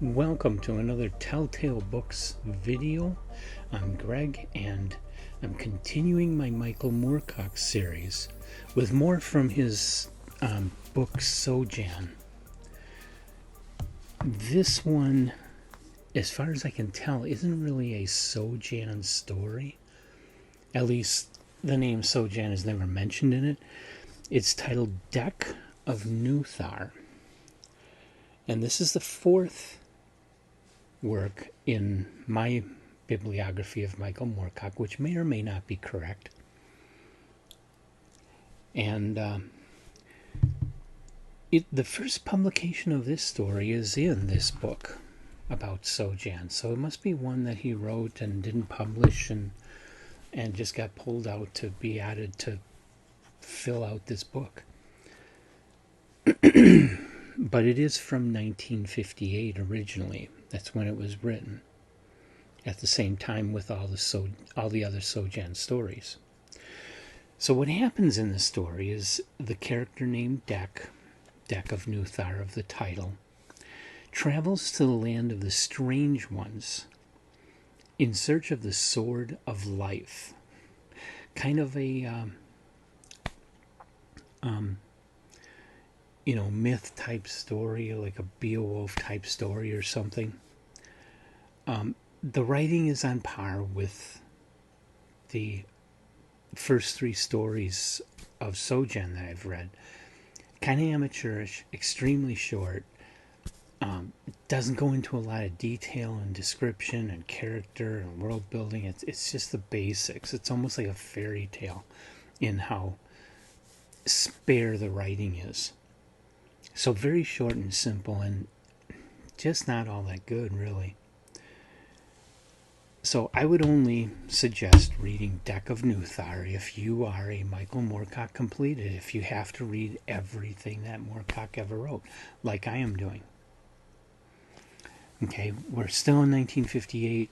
Welcome to another Telltale Books video. I'm Greg and I'm continuing my Michael Moorcock series with more from his book Sojan. This one, as far as I can tell, isn't really a Sojan story. At least the name Sojan is never mentioned in it. It's titled Deck of Noothar. And this is the fourth work in my bibliography of Michael Moorcock, which may or may not be correct. And the first publication of this story is in this book about Sojan. So it must be one that he wrote and didn't publish and just got pulled out to be added to fill out this book. But it is from 1958 originally. That's when it was written, at the same time with all the other Sojan stories. So what happens in the story is the character named Deck of Noothar of the title, travels to the land of the Strange Ones in search of the Sword of Life. Kind of a myth type story, like a Beowulf type story or something. The writing is on par with the first three stories of Sojan that I've read. Kind of amateurish, extremely short. Doesn't go into a lot of detail and description and character and world building. It's just the basics. It's almost like a fairy tale in how spare the writing is. So very short and simple and just not all that good, really. So I would only suggest reading Deck of Noothar if you are a Michael Moorcock completed, if you have to read everything that Moorcock ever wrote, like I am doing. Okay, we're still in 1958.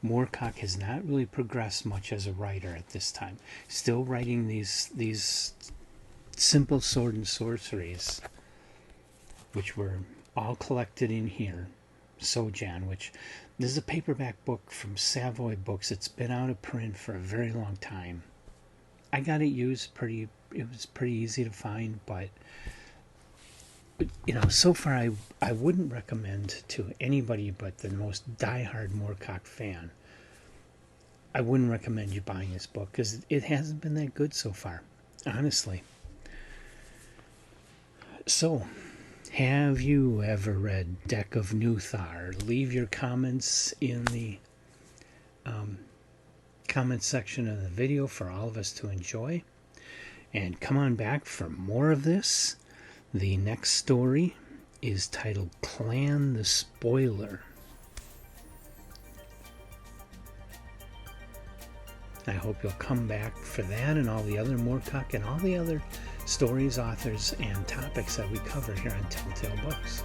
Moorcock has not really progressed much as a writer at this time. Still writing these simple sword and sorceries, which were all collected in here. Sojan, which this is a paperback book from Savoy Books. It's been out of print for a very long time. I got it used it was pretty easy to find, but so far I wouldn't recommend to anybody but the most diehard Moorcock fan. I wouldn't recommend you buying this book because it hasn't been that good so far, honestly. So, have you ever read Deck of Noothar? Leave your comments in the comment section of the video for all of us to enjoy. And come on back for more of this. The next story is titled Clan the Spoiler. I hope you'll come back for that and all the other Moorcock and all the other stories, authors, and topics that we cover here on Telltale Books.